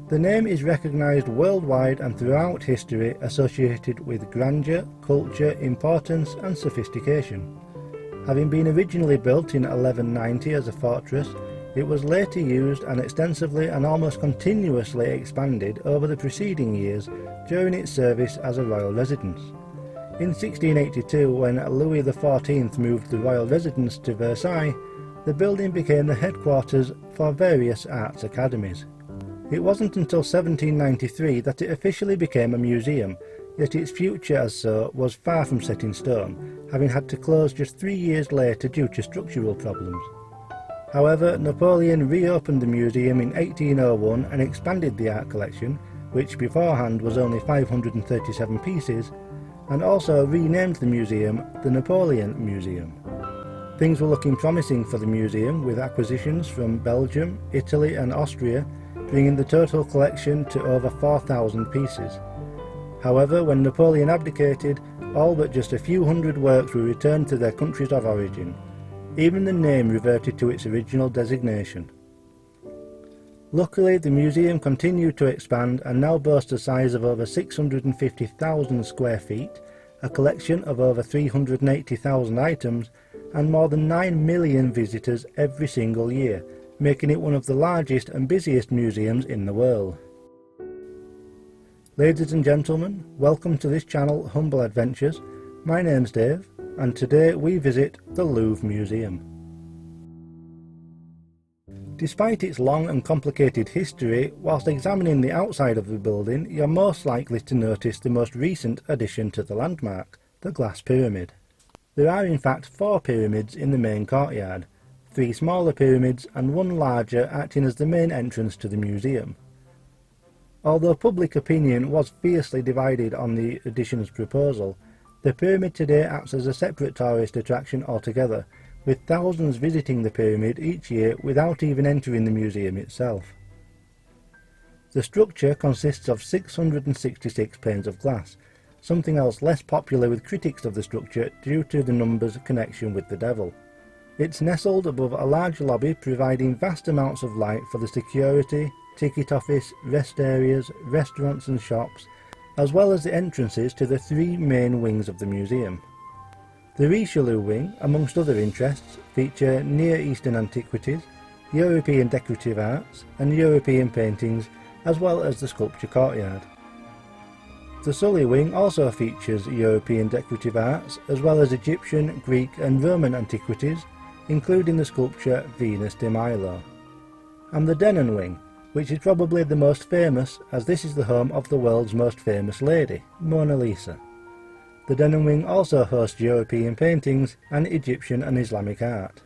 The name is recognised worldwide and throughout history associated with grandeur, culture, importance and sophistication. Having been originally built in 1190 as a fortress, it was later used and extensively and almost continuously expanded over the preceding years during its service as a royal residence. In 1682, when Louis XIV moved the royal residence to Versailles, the building became the headquarters for various arts academies. It wasn't until 1793 that it officially became a museum, yet its future as so was far from set in stone, having had to close just 3 years later due to structural problems. However, Napoleon reopened the museum in 1801 and expanded the art collection, which beforehand was only 537 pieces, and also renamed the museum the Napoleon Museum. Things were looking promising for the museum, with acquisitions from Belgium, Italy and Austria bringing the total collection to over 4,000 pieces. However, when Napoleon abdicated, all but just a few hundred works were returned to their countries of origin. Even the name reverted to its original designation. Luckily, the museum continued to expand and now boasts a size of over 650,000 square feet, a collection of over 380,000 items, and more than 9 million visitors every single year, making it one of the largest and busiest museums in the world. Ladies and gentlemen, welcome to this channel Humble Adventures. My name's Dave, and today we visit the Louvre Museum. Despite its long and complicated history, whilst examining the outside of the building, you're most likely to notice the most recent addition to the landmark, the glass pyramid. There are in fact 4 pyramids in the main courtyard, 3 smaller pyramids and 1 larger acting as the main entrance to the museum. Although public opinion was fiercely divided on the addition's proposal, the pyramid today acts as a separate tourist attraction altogether, with thousands visiting the pyramid each year without even entering the museum itself. The structure consists of 666 panes of glass, something else less popular with critics of the structure due to the number's connection with the devil. It's nestled above a large lobby providing vast amounts of light for the security, ticket office, rest areas, restaurants and shops, as well as the entrances to the 3 main wings of the museum. The Richelieu wing, amongst other interests, feature Near Eastern antiquities, European decorative arts and European paintings, as well as the sculpture courtyard. The Sully wing also features European decorative arts, as well as Egyptian, Greek and Roman antiquities, including the sculpture Venus de Milo. And the Denon wing, which is probably the most famous, as this is the home of the world's most famous lady, Mona Lisa. The Denon wing also hosts European paintings and Egyptian and Islamic art.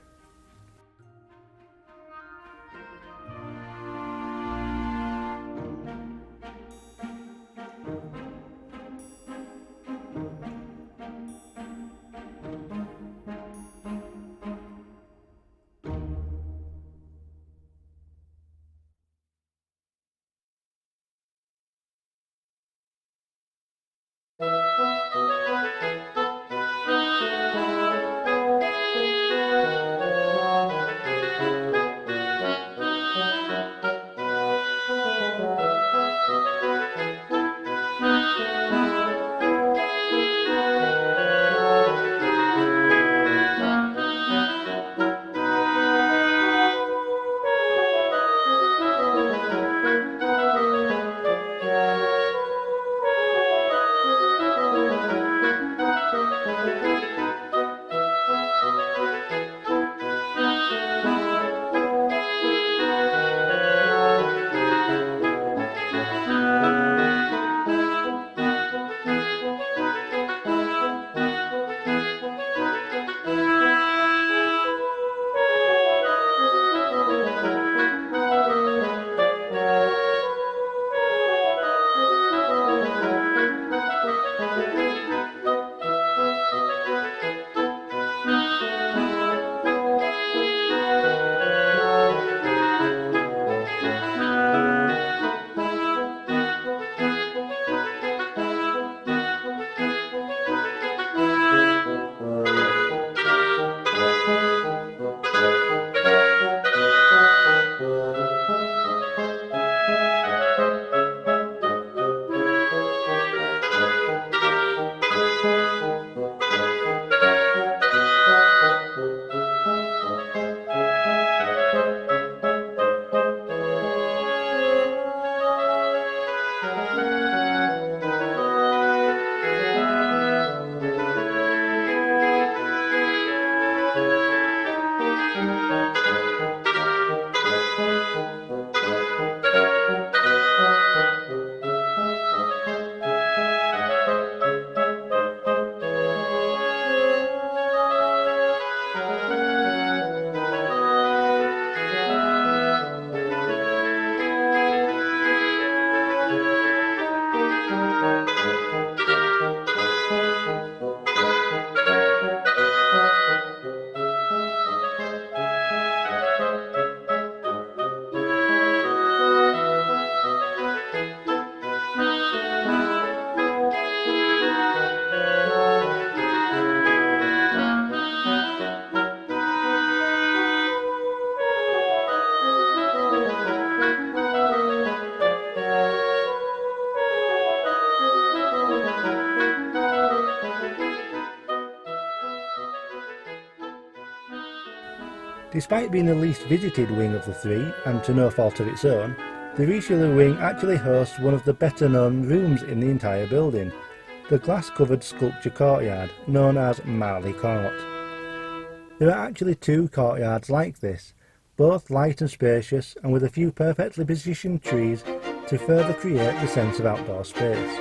Despite being the least visited wing of the three, and to no fault of its own, the Richelieu wing actually hosts one of the better known rooms in the entire building, the glass-covered sculpture courtyard, known as Marly Court. There are actually two courtyards like this, both light and spacious and with a few perfectly positioned trees to further create the sense of outdoor space.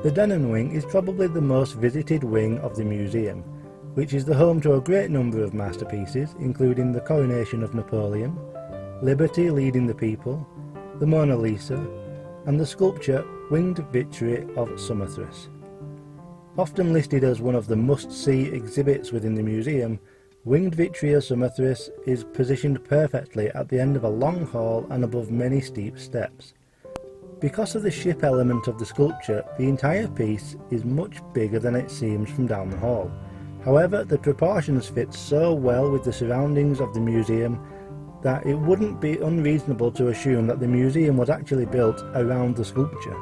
The Denon Wing is probably the most visited wing of the museum, which is the home to a great number of masterpieces, including the Coronation of Napoleon, Liberty Leading the People, the Mona Lisa, and the sculpture Winged Victory of Samothrace. Often listed as one of the must-see exhibits within the museum, Winged Victory of Samothrace is positioned perfectly at the end of a long hall and above many steep steps. Because of the ship element of the sculpture, the entire piece is much bigger than it seems from down the hall. However, the proportions fit so well with the surroundings of the museum that it wouldn't be unreasonable to assume that the museum was actually built around the sculpture.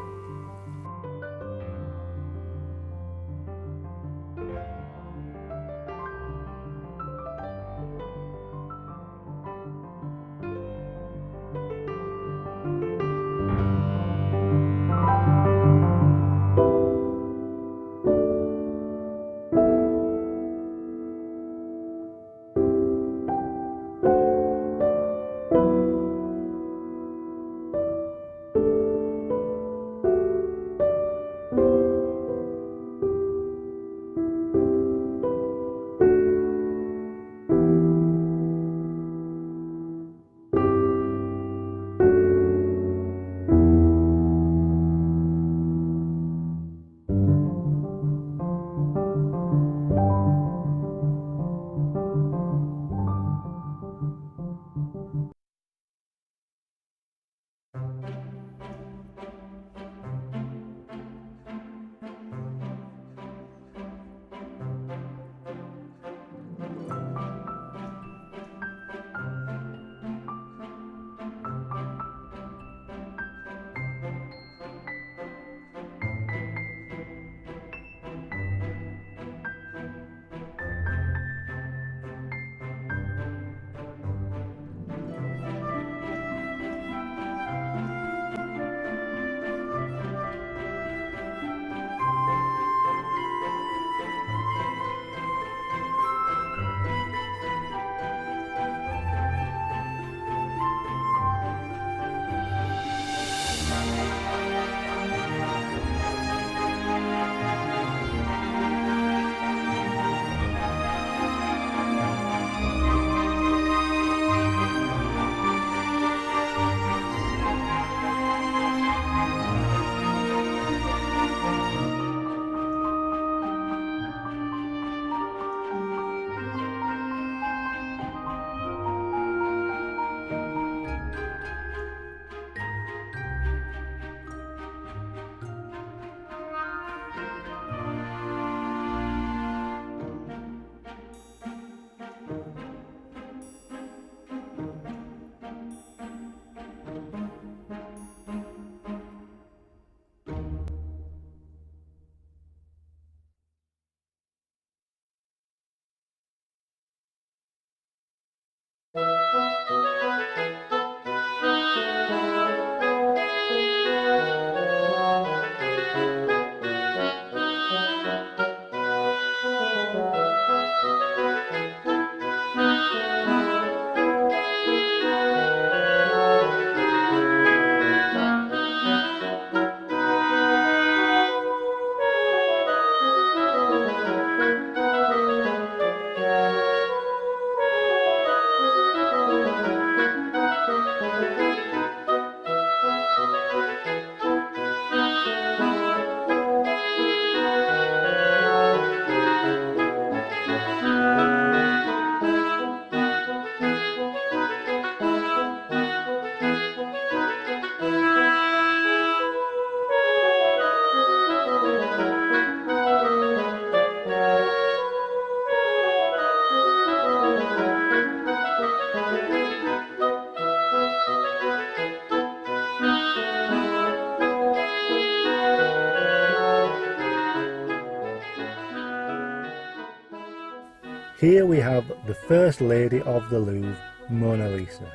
Here we have the First Lady of the Louvre, Mona Lisa.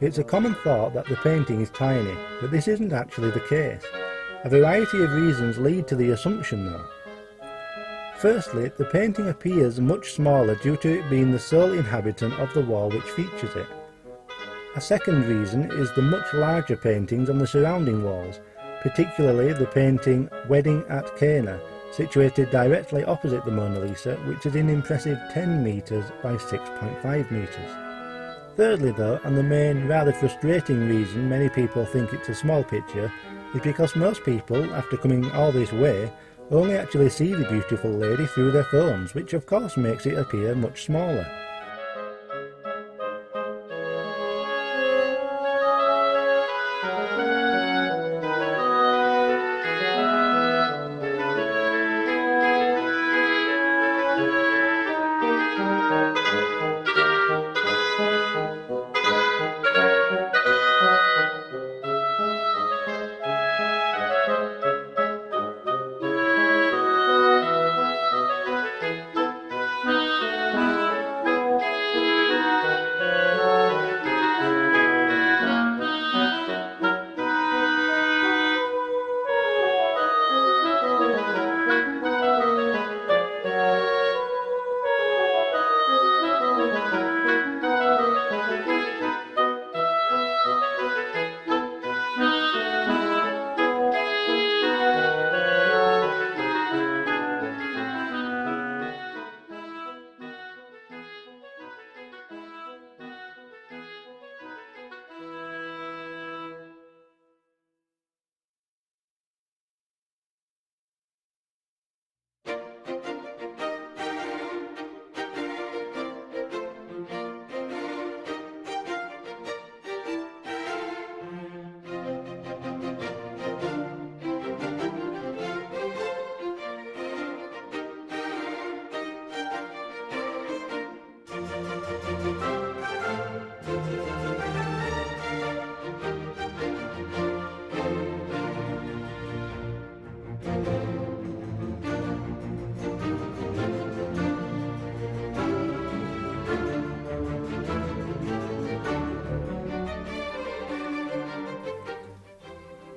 It's a common thought that the painting is tiny, but this isn't actually the case. A variety of reasons lead to the assumption though. Firstly, the painting appears much smaller due to it being the sole inhabitant of the wall which features it. A second reason is the much larger paintings on the surrounding walls, particularly the painting Wedding at Cana, situated directly opposite the Mona Lisa, which is an impressive 10 metres by 6.5 metres. Thirdly though, and the main rather frustrating reason many people think it's a small picture, is because most people, after coming all this way, only actually see the beautiful lady through their phones, which of course makes it appear much smaller.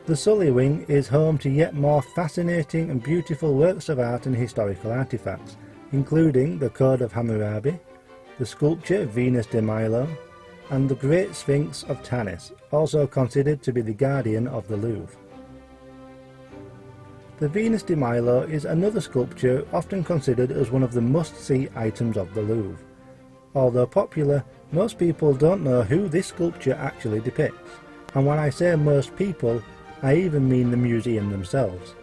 The Sully Wing is home to yet more fascinating and beautiful works of art and historical artefacts, including the Code of Hammurabi, the sculpture Venus de Milo, and the Great Sphinx of Tanis, also considered to be the guardian of the Louvre. The Venus de Milo is another sculpture often considered as one of the must-see items of the Louvre. Although popular, most people don't know who this sculpture actually depicts, and when I say most people, I even mean the museum themselves.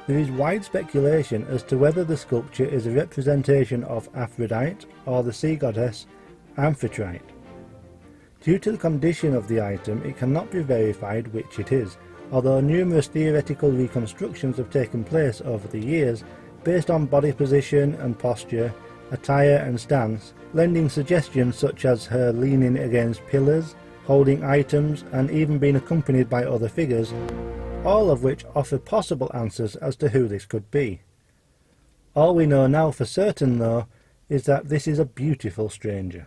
There is wide speculation as to whether the sculpture is a representation of Aphrodite or the sea goddess Amphitrite. Due to the condition of the item, it cannot be verified which it is, although numerous theoretical reconstructions have taken place over the years based on body position and posture, attire and stance, lending suggestions such as her leaning against pillars, holding items, and even being accompanied by other figures, all of which offer possible answers as to who this could be. All we know now for certain, though, is that this is a beautiful stranger.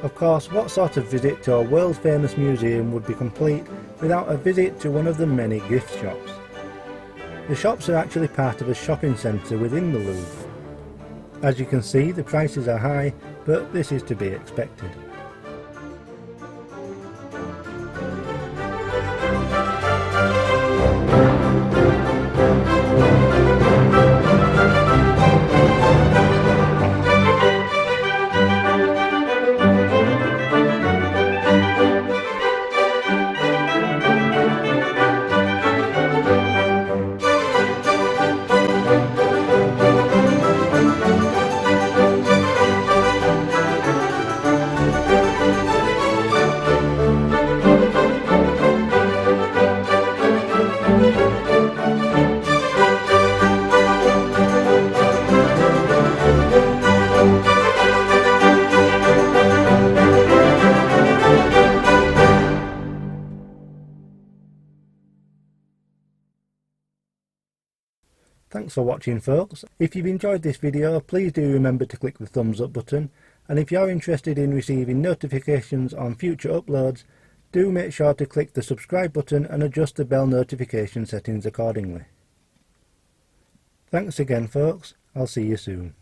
Of course, what sort of visit to a world-famous museum would be complete without a visit to one of the many gift shops? The shops are actually part of a shopping centre within the Louvre. As you can see, the prices are high, but this is to be expected. Thanks for watching, folks. If you've enjoyed this video, please do remember to click the thumbs up button, and if you're interested in receiving notifications on future uploads, do make sure to click the subscribe button and adjust the bell notification settings accordingly. Thanks again, folks. I'll see you soon.